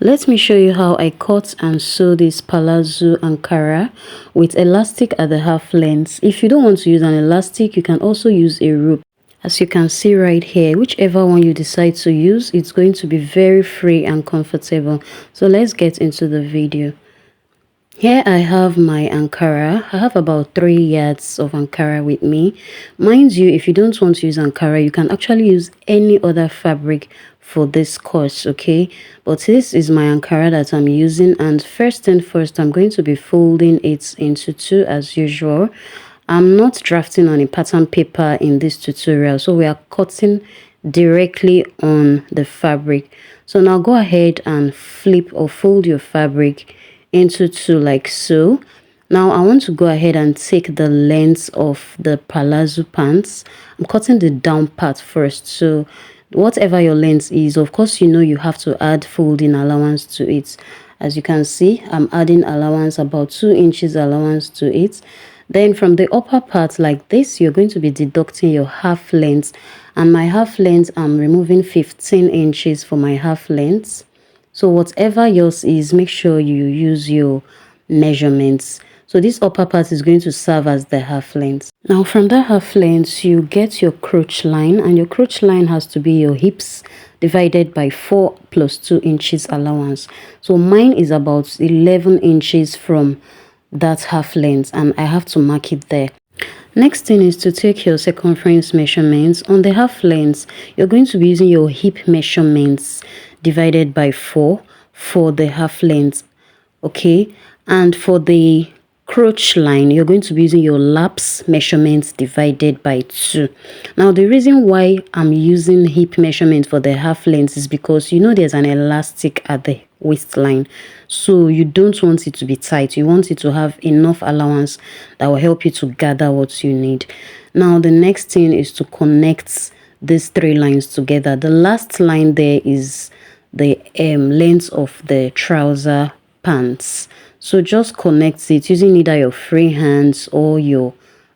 Let me show you how I cut and sew this palazzo Ankara with elastic at the half length. If you don't want to use an elastic, you can also use a rope. As you can see right here, whichever one you decide to use, it's going to be very free and comfortable. So let's get into the video. Here I have my Ankara. I have about 3 yards of Ankara with me. Mind you, if you don't want to use Ankara, you can actually use any other fabric for this course, okay? But this is my Ankara that I'm using, and first and first, I'm going to be folding it into 2 as usual. I'm not drafting on a pattern paper in this tutorial, so we are cutting directly on the fabric. So now go ahead and flip or fold your fabric into 2 like so. Now I want to go ahead and take the length of the palazzo pants. I'm cutting the down part first, so whatever your length is, of course, you know you have to add folding allowance to it. As you can see, I'm adding allowance, about 2 inches allowance to it. Then from the upper part like this, you're going to be deducting your half length, and my half length, I'm removing 15 inches for my half length. So whatever yours is, make sure you use your measurements. So this upper part is going to serve as the half length. Now from that half length, you get your crotch line, and your crotch line has to be your hips divided by 4 plus 2 inches allowance. So mine is about 11 inches from that half length, and I have to mark it there. Next thing is to take your circumference measurements. On the half length, you're going to be using your hip measurements divided by 4 for the half length, okay? And for the crotch line, you're going to be using your laps measurements divided by 2. Now the reason why I'm using hip measurement for the half length is because you know there's an elastic at the waistline, so you don't want it to be tight. You want it to have enough allowance that will help you to gather what you need. Now the next thing is to connect these 3 lines together. The last line there is the length of the trouser pants, so just connect it using either your free hands or your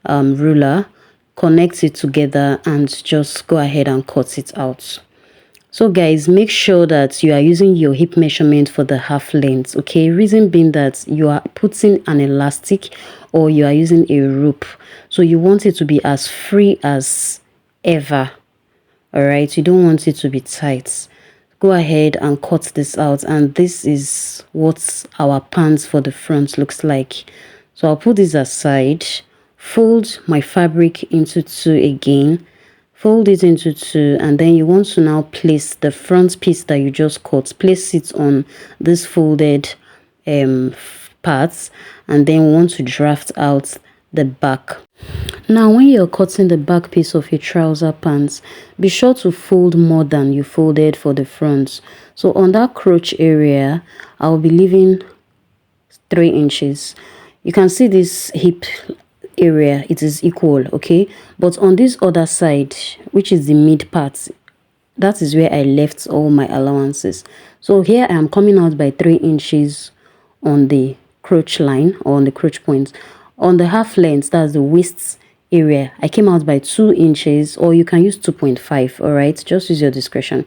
ruler. Connect it together and just go ahead and cut it out. So guys, make sure that you are using your hip measurement for the half length, okay? Reason being that you are putting an elastic or you are using a rope, so you want it to be as free as ever. All right, you don't want it to be tight. Go ahead and cut this out, and this is what our pants for the front looks like. So I'll put this aside, fold my fabric into 2 again, fold it into 2, and then you want to now place the front piece that you just cut, place it on this folded parts, and then we want to draft out the back. Now when you're cutting the back piece of your trouser pants, be sure to fold more than you folded for the front. So on that crotch area, I'll be leaving 3 inches. You can see this hip area, it is equal, okay? But on this other side, which is the mid part, that is where I left all my allowances. So here I am coming out by 3 inches on the crotch line, or on the crotch point. On the half length, that's the waist area, I came out by 2 inches, or you can use 2.5, all right? Just use your discretion.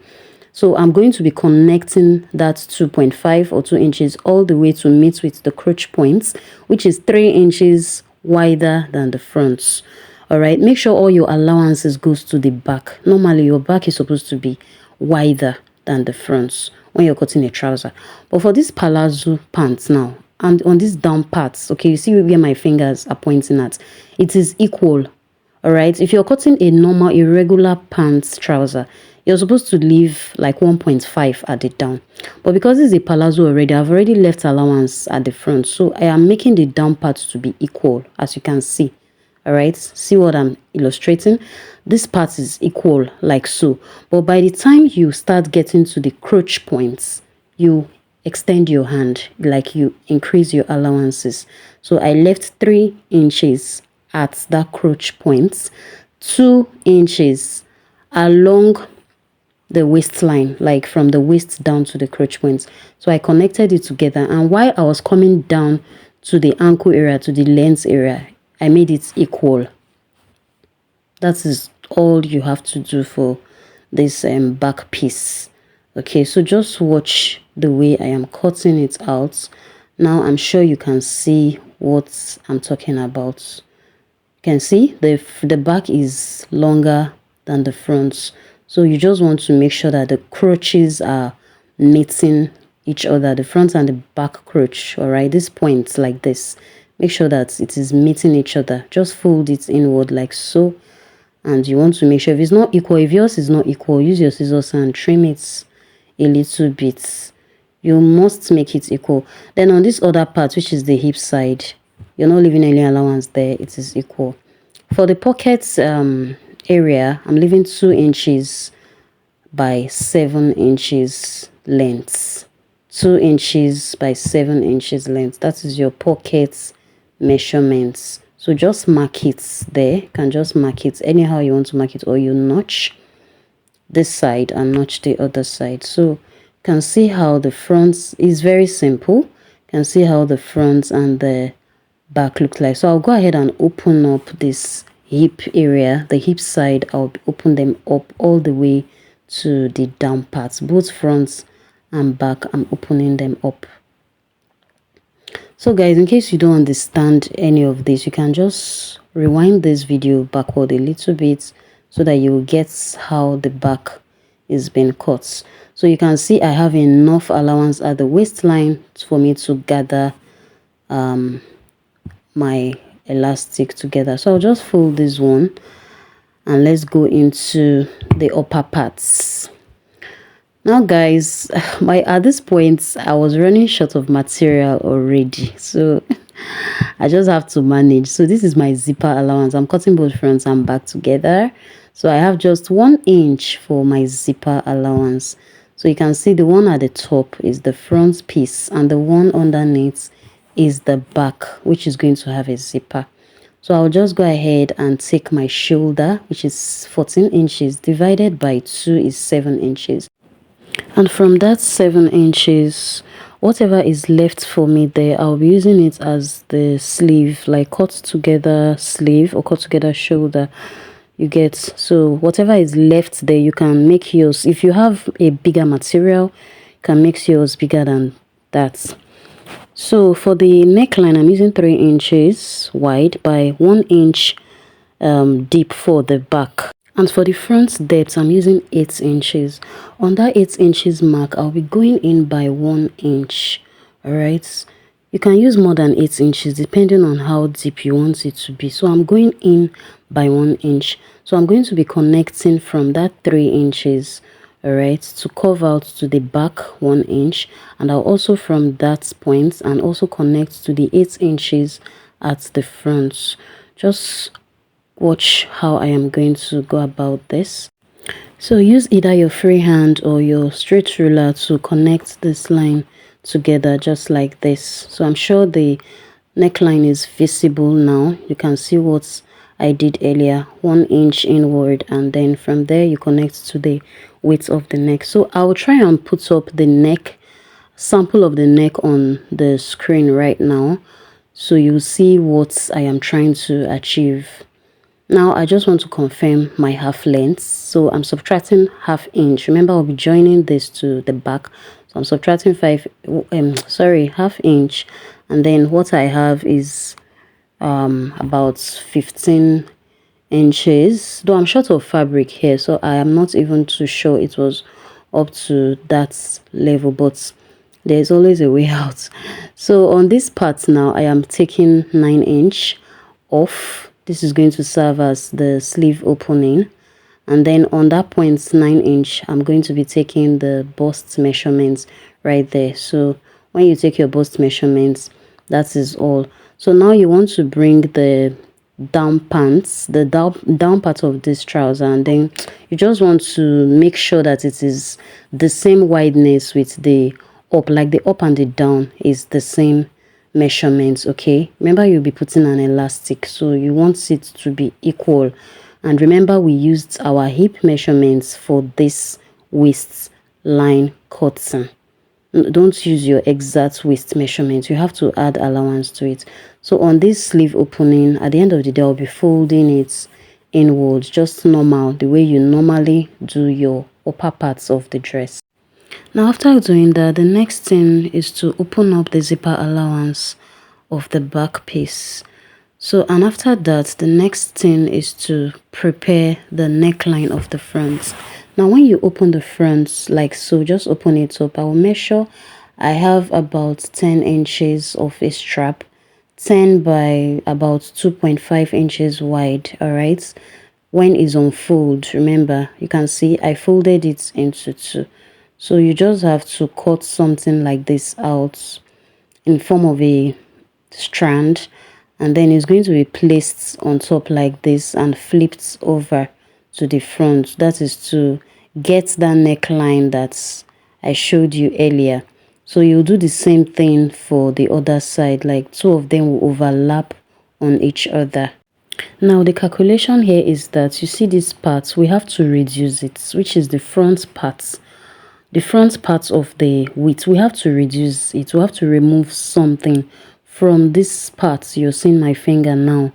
So I'm going to be connecting that 2.5 or 2 inches all the way to meet with the crotch points, which is 3 inches wider than the fronts. All right, make sure all your allowances goes to the back. Normally your back is supposed to be wider than the fronts when you're cutting a trouser, but for this palazzo pants now, and on these down parts, okay, you see where my fingers are pointing at, it is equal. All right, if you're cutting a normal irregular pants trouser, you're supposed to leave like 1.5 at the down, but because this is a palazzo already, I've already left allowance at the front, so I am making the down parts to be equal, as you can see. All right, see what I'm illustrating? This part is equal like so, but by the time you start getting to the crotch points, you extend your hand, like you increase your allowances. So I left 3 inches at that crotch point, 2 inches along the waistline, like from the waist down to the crotch points. So I connected it together, and while I was coming down to the ankle area, to the length area, I made it equal. That is all you have to do for this back piece. Okay, so just watch the way I am cutting it out. Now I'm sure you can see what I'm talking about. You can see the back is longer than the front, so you just want to make sure that the crotches are meeting each other, the front and the back crotch. All right, this point like this, make sure that it is meeting each other. Just fold it inward like so, and you want to make sure if it's not equal, if yours is not equal, use your scissors and trim it a little bit. You must make it equal. Then on this other part, which is the hip side, you're not leaving any allowance there, it is equal. For the pockets area, I'm leaving 2 inches by 7 inches length. 2 inches by 7 inches length. That is your pocket measurements. So just mark it there. You can just mark it anyhow you want to mark it, or you notch this side and notch the other side. So you can see how the front is very simple. You can see how the front and the back look like. So I'll go ahead and open up this hip area, the hip side. I'll open them up all the way to the down parts, both front and back. I'm opening them up. So guys, in case you don't understand any of this, you can just rewind this video backward a little bit so that you will get how the back is being cut. So you can see I have enough allowance at the waistline for me to gather my elastic together. So I'll just fold this one and let's go into the upper parts. Now guys, at this point I was running short of material already, so I just have to manage. So this is my zipper allowance. I'm cutting both front and back together, so I have just 1 inch for my zipper allowance. So you can see the one at the top is the front piece and the one underneath is the back, which is going to have a zipper. So I'll just go ahead and take my shoulder, which is 14 inches divided by 2 is 7 inches. And from that 7 inches, whatever is left for me there, I'll be using it as the sleeve, like cut together sleeve or cut together shoulder, you get. So whatever is left there, you can make yours. If you have a bigger material, you can make yours bigger than that. So for the neckline, I'm using 3 inches wide by 1 inch deep for the back. And for the front depth, I'm using 8 inches. On that 8 inches mark, I'll be going in by 1 inch. All right. You can use more than 8 inches depending on how deep you want it to be. So I'm going in by 1 inch. So I'm going to be connecting from that 3 inches, all right, to curve out to the back 1 inch. And I'll also from that point and also connect to the 8 inches at the front. Just watch how I am going to go about this. So use either your free hand or your straight ruler to connect this line together just like this. So I'm sure the neckline is visible now. You can see what I did earlier, 1 inch inward, and then from there you connect to the width of the neck. So I'll try and put up the neck, sample of the neck on the screen right now, so you see what I am trying to achieve. Now I just want to confirm my half length, so I'm subtracting ½ inch. Remember, I'll be joining this to the back, so I'm subtracting ½ inch, and then what I have is about 15 inches, though I'm short of fabric here, so I am not even too sure it was up to that level, but there's always a way out. So on this part now, I am taking 9 inch off. This is going to serve as the sleeve opening, and then on that point 9 inch, I'm going to be taking the bust measurements right there. So when you take your bust measurements, that is all. So now you want to bring the down pants, the down part of this trouser, and then you just want to make sure that it is the same wideness with the up, like the up and the down is the same measurements. Okay, remember you'll be putting an elastic, so you want it to be equal. And remember, we used our hip measurements for this waist line cutting. Don't use your exact waist measurement, you have to add allowance to it. So on this sleeve opening, at the end of the day, I'll be folding it inwards, just normal, the way you normally do your upper parts of the dress. Now after doing that, the next thing is to open up the zipper allowance of the back piece. So, and after that, the next thing is to prepare the neckline of the front. Now when you open the front like so, just open it up. I will measure. I have about 10 inches of a strap, 10 by about 2.5 inches wide. All right, when it's on fold, remember, you can see I folded it into two. So you just have to cut something like this out in form of a strand, and then it's going to be placed on top like this and flipped over to the front. That is to get that neckline that I showed you earlier. So you'll do the same thing for the other side, like two of them will overlap on each other. Now the calculation here is that you see this part, we have to reduce it, which is the front part. The front part of the width, we have to reduce it. We have to remove something from this part. You're seeing my finger now.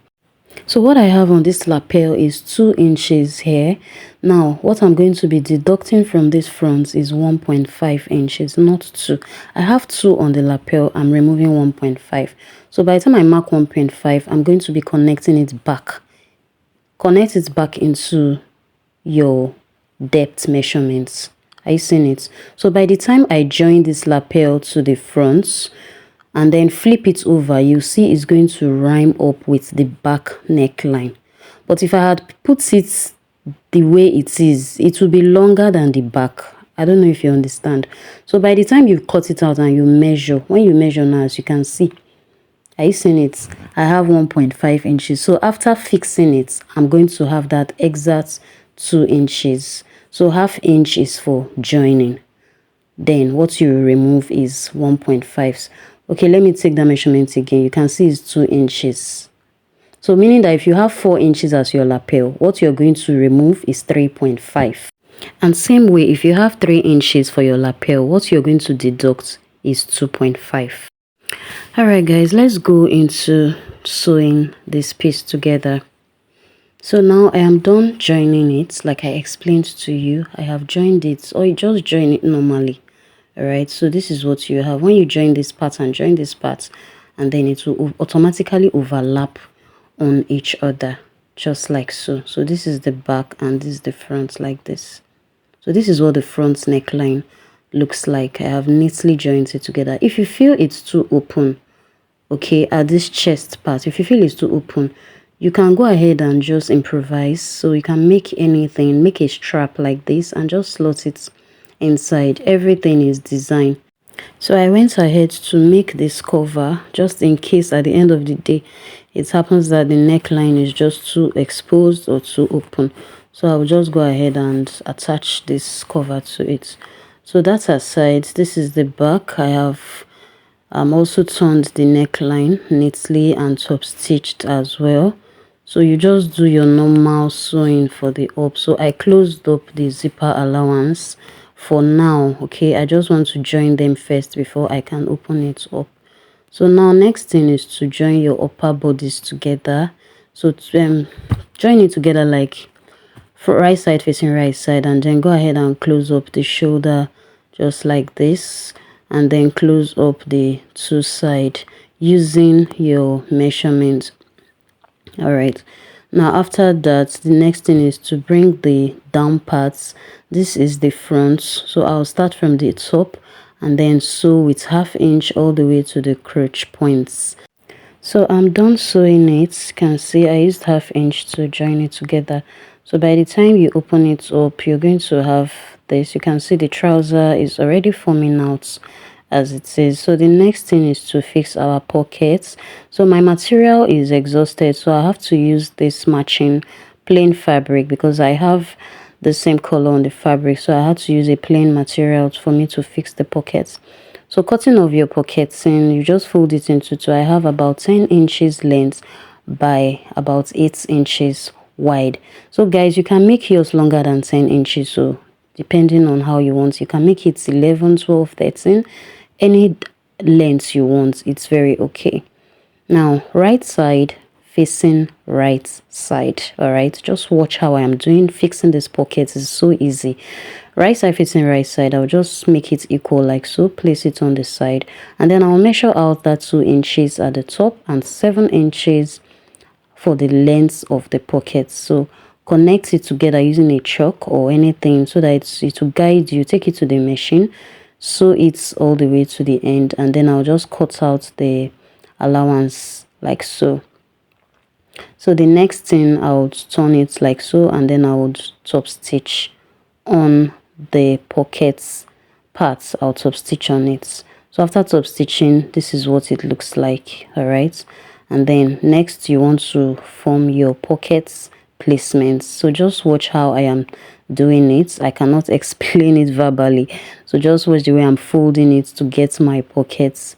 So what I have on this lapel is 2 inches here. Now what I'm going to be deducting from this front is 1.5 inches, not 2. I have 2 on the lapel. I'm removing 1.5. So by the time I mark 1.5, I'm going to be connecting it back. Connect it back into your depth measurements. Are you seeing it? So by the time I join this lapel to the front and then flip it over, you see it's going to rhyme up with the back neckline. But if I had put it the way it is, it will be longer than the back. I don't know if you understand. So by the time you cut it out and you measure, when you measure now, as you can see, are you seeing it? I have 1.5 inches. So after fixing it, I'm going to have that exact 2 inches. So ½ inch is for joining. Then what you remove is 1.5. Okay, let me take that measurement again. You can see it's 2 inches. So meaning that if you have 4 inches as your lapel, what you're going to remove is 3.5. And same way, if you have 3 inches for your lapel, what you're going to deduct is 2.5. Alright guys, let's go into sewing this piece together. So now I am done joining it like I explained to you. I have joined it, or you just join it normally. Alright, so this is what you have when you join this part and join this part, and then it will automatically overlap on each other, just like so. So this is the back and this is the front, like this. So this is what the front neckline looks like. I have neatly joined it together. If you feel it's too open, okay, at this chest part, if you feel it's too open, you can go ahead and just improvise. So you can make anything, make a strap like this and just slot it inside. Everything is designed. So I went ahead to make this cover just in case at the end of the day it happens that the neckline is just too exposed or too open. So I'll just go ahead and attach this cover to it. So that's aside. This is the back. I have also turned the neckline neatly and top stitched as well. So you just do your normal sewing for the up. So I closed up the zipper allowance for now. Okay, I just want to join them first before I can open it up. So now next thing is to join your upper bodice together. So to, join it together like for right side facing right side, and then go ahead and close up the shoulder just like this, and then close up the two side using your measurement. All right, now after that, the next thing is to bring the down parts. This is the front, so I'll start from the top and then sew with ½ inch all the way to the crotch points. So I'm done sewing it. You can see I used ½ inch to join it together. So by the time you open it up, you're going to have this. You can see the trouser is already forming out as it is. So the next thing is to fix our pockets. So my material is exhausted, so I have to use this matching plain fabric because I have the same color on the fabric. So I had to use a plain material for me to fix the pockets. So cutting of your pockets in, you just fold it into two. I have about 10 inches length by about 8 inches wide. So guys, you can make yours longer than 10 inches. So depending on how you want, you can make it 11, 12, 13. Any length you want, it's very okay. Now right side facing right side. All right, just watch how I am doing. Fixing this pocket is so easy. Right side facing right side, I'll just make it equal like so. Place it on the side, and then I'll measure out that 2 inches at the top and 7 inches for the length of the pocket. So connect it together using a chalk or anything so that it will guide you. Take it to the machine, sew it all the way to the end, and then I'll just cut out the allowance like so. So the next thing, I would turn it like so, and then I would top stitch on the pockets parts. I'll top stitch on it. So after top stitching, this is what it looks like. All right, and then next you want to form your pockets placements. So just watch how I am doing it. I cannot explain it verbally, so just watch the way I'm folding it to get my pockets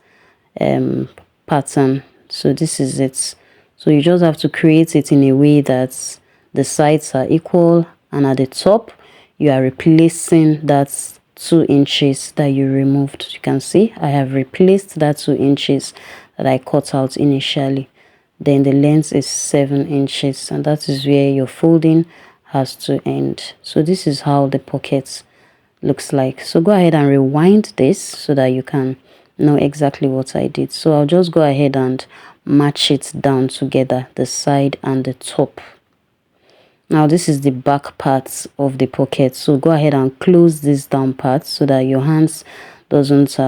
pattern. So this is it. So you just have to create it in a way that the sides are equal, and at the top you are replacing that 2 inches that you removed. You can see I have replaced that 2 inches that I cut out initially. Then the length is 7 inches, and that is where your folding has to end. So this is how the pocket looks like. So go ahead and rewind this so that you can know exactly what I did. So I'll just go ahead and match it down together, the side and the top. Now this is the back part of the pocket, so go ahead and close this down part so that your hands doesn't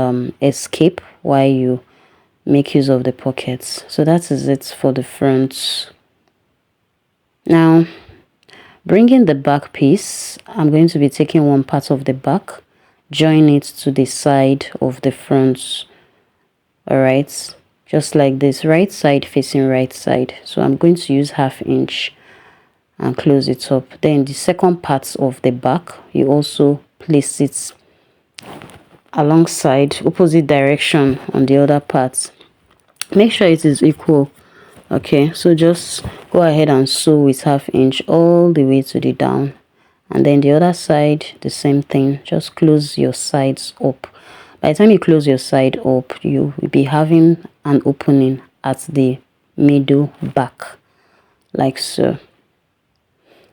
escape while you make use of the pockets. So that is it for the front. Now bringing the back piece, I'm going to be taking one part of the back, join it to the side of the front. All right, just like this, right side facing right side. So I'm going to use 1/2 inch and close it up. Then the second part of the back, you also place it alongside, opposite direction on the other part. Make sure it is equal. Okay, so just go ahead and sew with 1/2 inch all the way to the down, and then the other side the same thing. Just close your sides up. By the time you close your side up, you will be having an opening at the middle back like so.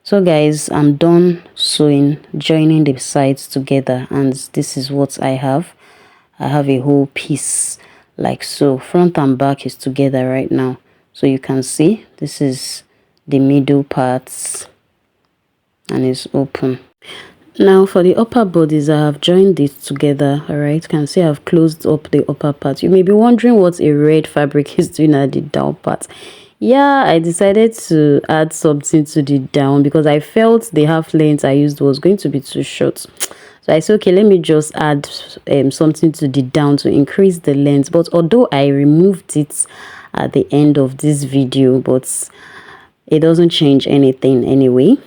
So guys, I'm done sewing, joining the sides together, and this is what I have. I have a whole piece like so. Front and back is together right now, so you can see this is the middle parts and it's open. Now for the upper bodice, I have joined it together. All right, you can see I've closed up the upper part. You may be wondering what a red fabric is doing at the down part. Yeah, I decided to add something to the down because I felt the half length I used was going to be too short. So I said, okay, let me just add something to the down to increase the length. But although I removed it at the end of this video, but it doesn't change anything anyway.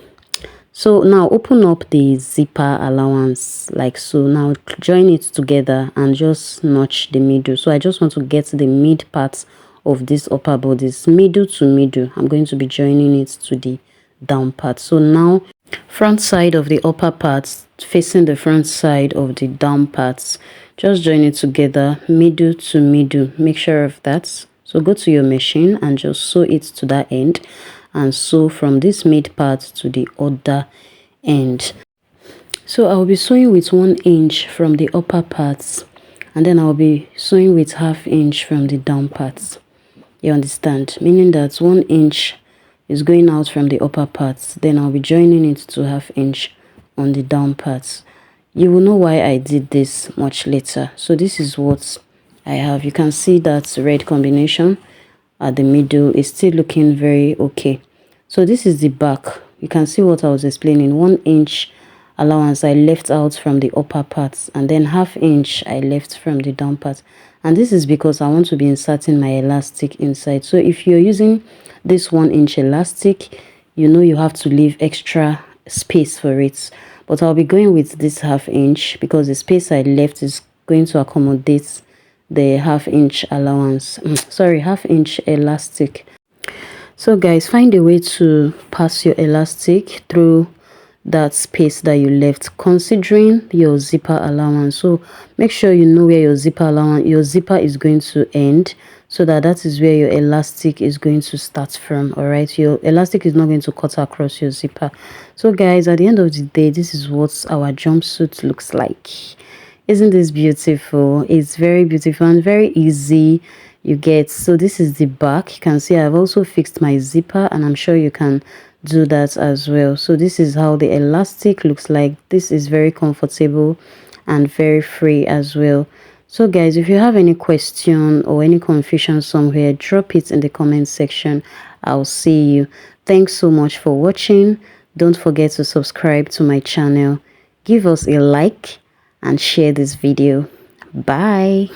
So now open up the zipper allowance like so. Now join it together and just notch the middle. So I just want to get the mid part of this upper bodice, middle to middle. I'm going to be joining it to the down part. So now front side of the upper parts facing the front side of the down parts, just join it together, middle to middle. Make sure of that. So go to your machine and just sew it to that end, and sew from this mid part to the other end. So I'll be sewing with 1 inch from the upper parts, and then I'll be sewing with 1/2 inch from the down parts. You understand? Meaning that 1 inch is going out from the upper parts, then I'll be joining it to 1/2 inch on the down parts. You will know why I did this much later. So this is what I have. You can see that red combination at the middle is still looking very okay. So this is the back. You can see what I was explaining. 1 inch allowance I left out from the upper parts, and then 1/2 inch I left from the down part. And this is because I want to be inserting my elastic inside. So if you're using this 1 inch elastic, you know you have to leave extra space for it. But I'll be going with this 1/2 inch because the space I left is going to accommodate the 1/2 inch allowance. Sorry, 1/2 inch elastic. So guys, find a way to pass your elastic through that space that you left, considering your zipper allowance. So make sure you know where your zipper is going to end, so that that is where your elastic is going to start from. All right, your elastic is not going to cut across your zipper. So guys, at the end of the day, this is what our jumpsuit looks like. Isn't this beautiful? It's very beautiful and very easy. You get, so this is the back. You can see I've also fixed my zipper, and I'm sure you can do that as well. So this is how the elastic looks like. This is very comfortable and very free as well. So guys, if you have any question or any confusion somewhere, drop it in the comment section. I'll see you. Thanks so much for watching. Don't forget to subscribe to my channel. Give us a like and share this video. Bye.